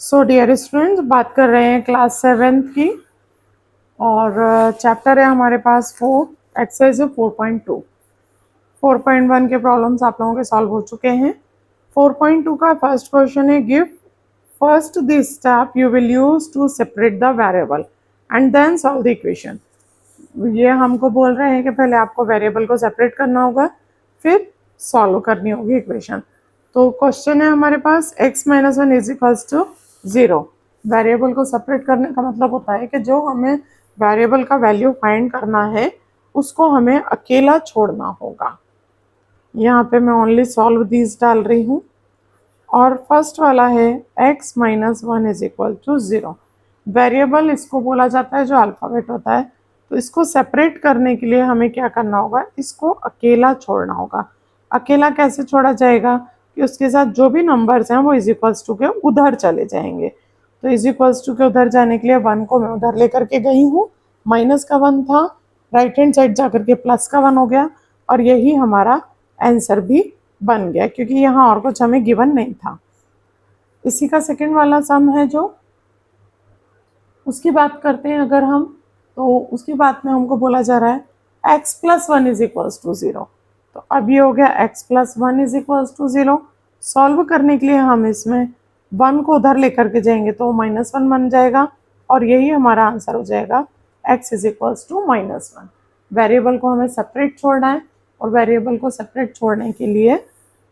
So dear students, बात कर रहे हैं क्लास 7 की और चैप्टर है हमारे पास 4 एक्सरसाइज 4.2। 4.1 के प्रॉब्लम्स आप लोगों के सॉल्व हो चुके हैं। 4.2 का फर्स्ट क्वेश्चन है, give first the step you will use to separate the variable and then solve the equation. ये हमको बोल रहे हैं कि पहले आपको वेरिएबल को सेपरेट करना होगा, फिर सॉल्व करनी होगी इक्वेशन। तो क्वेश्चन है हमारे पास x minus one is equals to 0। Variable को सेपरेट करने का मतलब होता है कि जो हमें वेरिएबल का वैल्यू फाइंड करना है उसको हमें अकेला छोड़ना होगा। यहाँ पे मैं ओनली सॉल्व दीज डाल रही हूँ और फर्स्ट वाला है x minus one is equal to 0। Variable इसको बोला जाता है जो अल्फ़ाबेट होता है। तो इसको सेपरेट करने के लिए हमें क्या करना होगा, इसको अकेला छोड़ना होगा। अकेला कैसे छोड़ा जाएगा कि उसके साथ जो भी नंबर्स हैं वो इज इक्वल्स टू के उधर चले जाएंगे। तो इज इक्वल्स टू के उधर जाने के लिए 1 को मैं उधर लेकर के गई हूँ, माइनस का 1 था, राइट हैंड साइड जाकर के प्लस का 1 हो गया और यही हमारा आंसर भी बन गया क्योंकि यहाँ और कुछ हमें गिवन नहीं था। इसी का सेकंड वाला सम है जो उसकी बात करते हैं अगर हम, तो उसकी बात में हमको बोला जा रहा है x plus one is equals to 0। तो अब ये हो गया x plus one is equals to 0। Solve करने के लिए हम इसमें 1 को उधर लेकर के जाएंगे तो माइनस वन बन जाएगा और यही हमारा आंसर हो जाएगा x is equals to minus one. Variable को हमें सेपरेट छोड़ना है और वेरिएबल को सेपरेट छोड़ने के लिए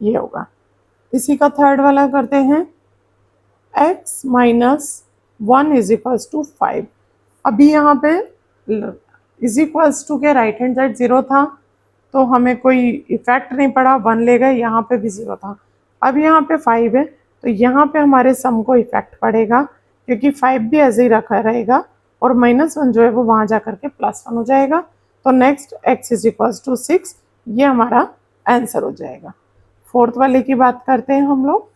ये होगा। इसी का थर्ड वाला करते हैं, x minus one is equals to 5। अभी यहाँ पे इज इक्वल्स टू के राइट हैंड साइड 0 था तो हमें कोई इफेक्ट नहीं पड़ा, 1 ले गए, यहाँ पे भी 0 था। अब यहाँ पे 5 है तो यहाँ पे हमारे सम को इफेक्ट पड़ेगा क्योंकि 5 भी ऐसे ही रखा रहेगा और माइनस वन जो है वो वहाँ जा करके प्लस 1 हो जाएगा। तो next x is equals to 6, ये हमारा आंसर हो जाएगा। फोर्थ वाले की बात करते हैं हम लोग।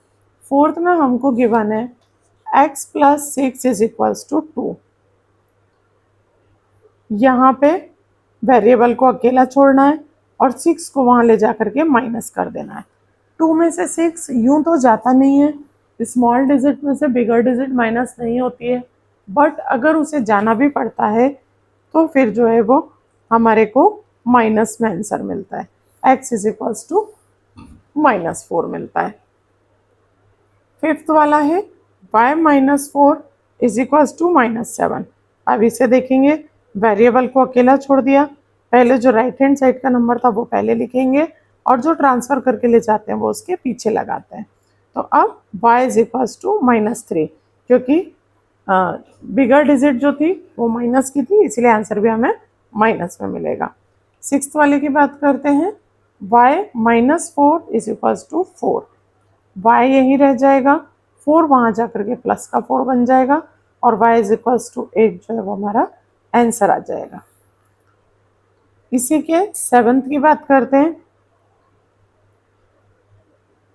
फोर्थ में हमको गिवन है x plus 6 is equals to 2। यहाँ पे वेरिएबल को अकेला छोड़ना है और 6 को वहाँ ले जा करके माइनस कर देना है। 2 में से 6 यूं तो जाता नहीं है, स्मॉल डिजिट में से बिगर डिजिट माइनस नहीं होती है, बट अगर उसे जाना भी पड़ता है तो फिर जो है वो हमारे को माइनस में आंसर मिलता है, x is equals to minus 4 मिलता है। फिफ्थ वाला है y minus 4 is equals to minus 7। अब इसे देखेंगे, वेरिएबल को अकेला छोड़ दिया, पहले जो राइट हैंड साइड का नंबर था वो पहले लिखेंगे और जो ट्रांसफ़र करके ले जाते हैं वो उसके पीछे लगाते हैं। तो अब y is equals to minus 3 क्योंकि बिगर डिजिट जो थी वो माइनस की थी, इसलिए आंसर भी हमें माइनस में मिलेगा। सिक्स्थ वाले की बात करते हैं, y minus 4 is equals to 4। y यही रह जाएगा, 4 वहाँ जा करके प्लस का 4 बन जाएगा और y इज इक्वल्स टू 8 जो है वो हमारा आंसर आ जाएगा। इसी के सेवंथ की बात करते हैं,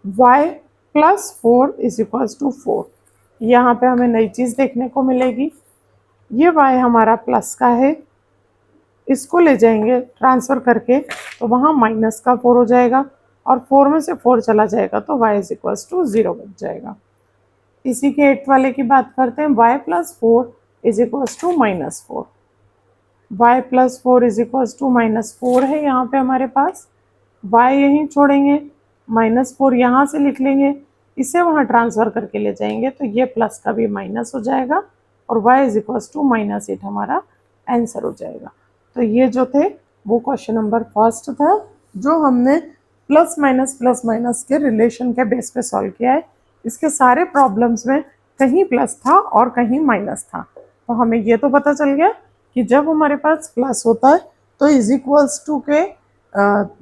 y plus 4 is equals to 4। यहाँ पे हमें नई चीज़ देखने को मिलेगी, ये y हमारा प्लस का है, इसको ले जाएंगे ट्रांसफ़र करके तो वहाँ माइनस का 4 हो जाएगा और 4 में से 4 चला जाएगा तो y इज इक्वल्स टू 0 बच जाएगा। इसी के 8 वाले की बात करते हैं, y plus 4 is equals to minus 4। y plus 4 is equals to minus 4 है यहाँ पे हमारे पास, y यहीं छोड़ेंगे, माइनस 4 यहाँ से लिख लेंगे, इसे वहाँ ट्रांसफ़र करके ले जाएंगे तो ये प्लस का भी माइनस हो जाएगा और y is equals to minus 8 हमारा आंसर हो जाएगा। तो ये जो थे वो क्वेश्चन नंबर फर्स्ट था जो हमने प्लस माइनस के रिलेशन के बेस पे सॉल्व किया है। इसके सारे प्रॉब्लम्स में कहीं प्लस था और कहीं माइनस था, तो हमें ये तो पता चल गया कि जब हमारे पास प्लस होता है तो इज इक्वल्स टू के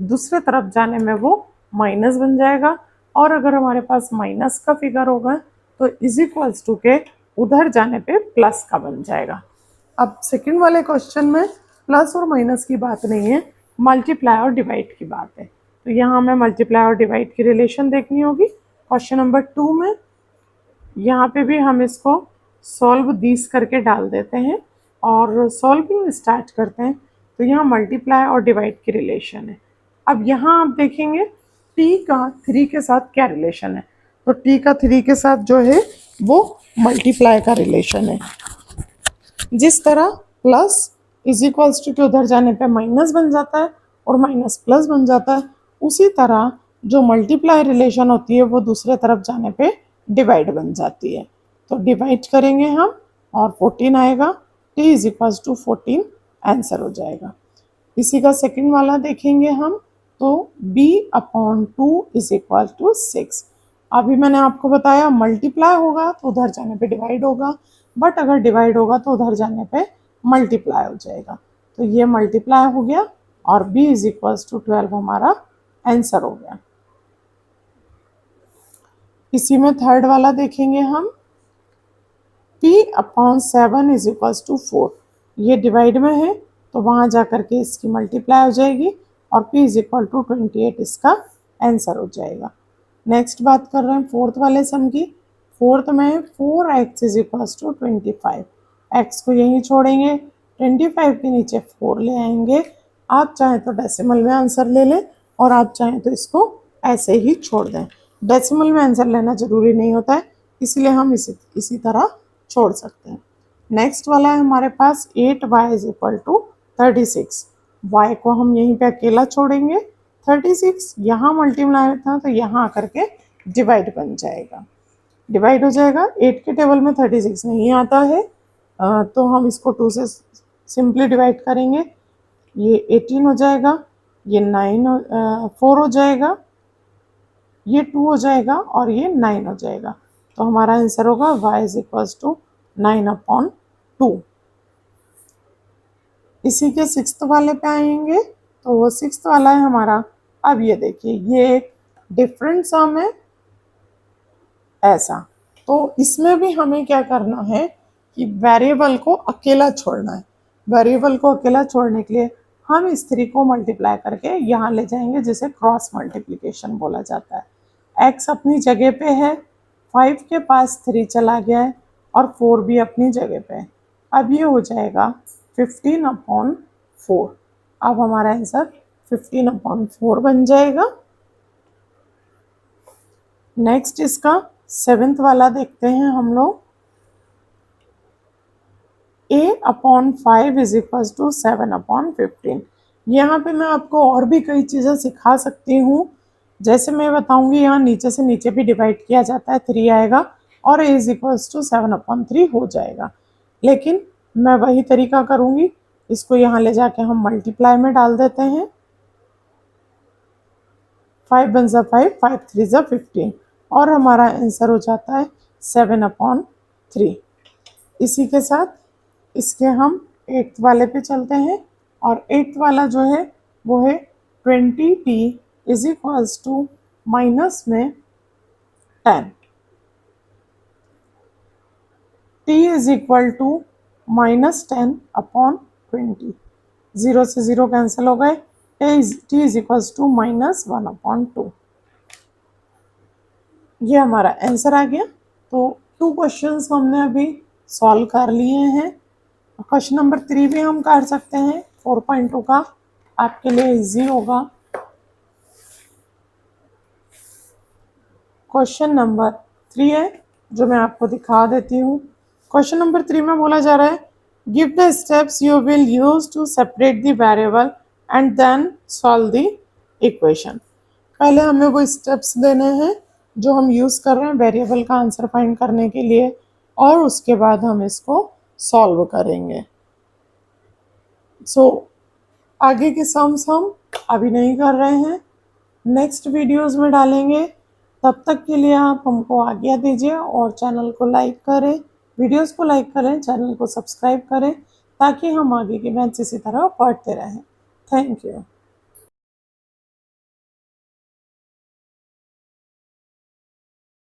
दूसरे तरफ जाने में वो माइनस बन जाएगा और अगर हमारे पास माइनस का फिगर होगा तो इज इक्वल्स टू के उधर जाने पे प्लस का बन जाएगा। अब सेकंड वाले क्वेश्चन में प्लस और माइनस की बात नहीं है, मल्टीप्लाई और डिवाइड की बात है। तो यहाँ हमें मल्टीप्लाई और डिवाइड की रिलेशन देखनी होगी। क्वेश्चन नंबर 2 में यहाँ पे भी हम इसको सॉल्व दीस करके डाल देते हैं और सॉल्विंग स्टार्ट करते हैं। तो यहाँ मल्टीप्लाई और डिवाइड की रिलेशन है। अब यहाँ आप देखेंगे t का 3 के साथ क्या रिलेशन है। तो t का 3 के साथ जो है वो मल्टीप्लाई का रिलेशन है। जिस तरह प्लस इज इक्वल्स टू के उधर जाने पे माइनस बन जाता है और माइनस प्लस बन जाता है, उसी तरह जो मल्टीप्लाई रिलेशन होती है वो दूसरे तरफ जाने पे डिवाइड बन जाती है। तो डिवाइड करेंगे हम और 14 आएगा, t is equals to 14 answer हो जाएगा। इसी का सेकंड वाला देखेंगे हम, तो b upon 2 is equal to 6। अभी मैंने आपको बताया मल्टीप्लाई होगा तो उधर जाने पे डिवाइड होगा, बट अगर डिवाइड होगा तो उधर जाने पे मल्टीप्लाई हो जाएगा। तो ये मल्टीप्लाई हो गया और b इज इक्वल्स टू 12 हमारा आंसर हो गया। इसी में थर्ड वाला देखेंगे हम, p upon 7 is equals to 4। ये डिवाइड में है तो वहाँ जा करके इसकी मल्टीप्लाई हो जाएगी और p इज इक्वल टू 28 इसका आंसर हो जाएगा। नेक्स्ट बात कर रहे हैं फोर्थ वाले सम की। फोर्थ में 4x is equals to 25। x को यहीं छोड़ेंगे, 25 के नीचे 4 ले आएंगे। आप चाहें तो डेसिमल में आंसर ले लें और आप चाहें तो इसको ऐसे ही छोड़ दें। डेसिमल में आंसर लेना जरूरी नहीं होता है, इसलिए हम इसी तरह छोड़ सकते हैं। नेक्स्ट वाला है हमारे पास 8y is equal to 36। y को हम यहीं पे अकेला छोड़ेंगे, 36 यहाँ मल्टीप्लाई था तो यहाँ आकर के डिवाइड बन जाएगा, डिवाइड हो जाएगा। 8 के टेबल में 36 नहीं आता है, तो हम इसको 2 से सिंपली डिवाइड करेंगे। ये 18 हो जाएगा, ये 4 हो जाएगा, ये 2 हो जाएगा और ये 9 हो जाएगा। तो हमारा आंसर होगा y is equals to 9 upon 2। इसी के सिक्स्थ वाले पे आएंगे, तो वो सिक्स्थ वाला है हमारा। अब ये देखिए ये एक डिफरेंट सम है ऐसा, तो इसमें भी हमें क्या करना है कि वेरिएबल को अकेला छोड़ना है। वेरिएबल को अकेला छोड़ने के लिए हम इस 3 को मल्टीप्लाई करके यहाँ ले जाएंगे, जिसे क्रॉस मल्टीप्लिकेशन बोला जाता है। x अपनी जगह पे है, 5 के पास 3 चला गया है और 4 भी अपनी जगह पे है। अब ये हो जाएगा 15 अपॉन 4। अब हमारा आंसर 15 अपॉन 4 बन जाएगा। नेक्स्ट इसका सेवेंथ वाला देखते हैं हम लोग। a upon 5 is equal to 7 upon 15। यहाँ पे मैं आपको और भी कई चीज़ें सिखा सकती हूँ, जैसे मैं बताऊंगी यहाँ नीचे से नीचे भी डिवाइड किया जाता है, 3 आएगा और a is equal to 7 upon 3 हो जाएगा। लेकिन मैं वही तरीका करूँगी, इसको यहाँ ले जाके हम मल्टीप्लाई में डाल देते हैं। 5 वन ज़ा 5, 5 3 ज़ा 15 और हमारा आंसर हो जाता है 7 अपॉन 3। इसी के साथ इसके हम 8th वाले पे चलते हैं और 8th वाला जो है वो है 20t is equals to minus में 10। t is equal to minus 10 upon 20। 0 से 0 कैंसिल हो गए, t is equals to minus 1 upon 2। ये हमारा आंसर आ गया। तो 2 क्वेश्चंस हमने अभी सॉल्व कर लिए हैं। क्वेश्चन नंबर 3 भी हम कर सकते हैं, 4.2 का आपके लिए इजी होगा। क्वेश्चन नंबर 3 है जो मैं आपको दिखा देती हूँ। क्वेश्चन नंबर 3 में बोला जा रहा है, give the steps you will use to separate the variable and then solve the equation. पहले हमें वो स्टेप्स देने हैं जो हम यूज़ कर रहे हैं वेरिएबल का आंसर फाइंड करने के लिए, और उसके बाद हम इसको सॉल्व करेंगे। आगे के सम्स हम अभी नहीं कर रहे हैं, नेक्स्ट वीडियोस में डालेंगे। तब तक के लिए आप हमको आज्ञा दीजिए और चैनल को लाइक करें, वीडियोस को लाइक करें, चैनल को सब्सक्राइब करें, ताकि हम आगे के मैथ्स इसी तरह पढ़ते रहें। Thank you.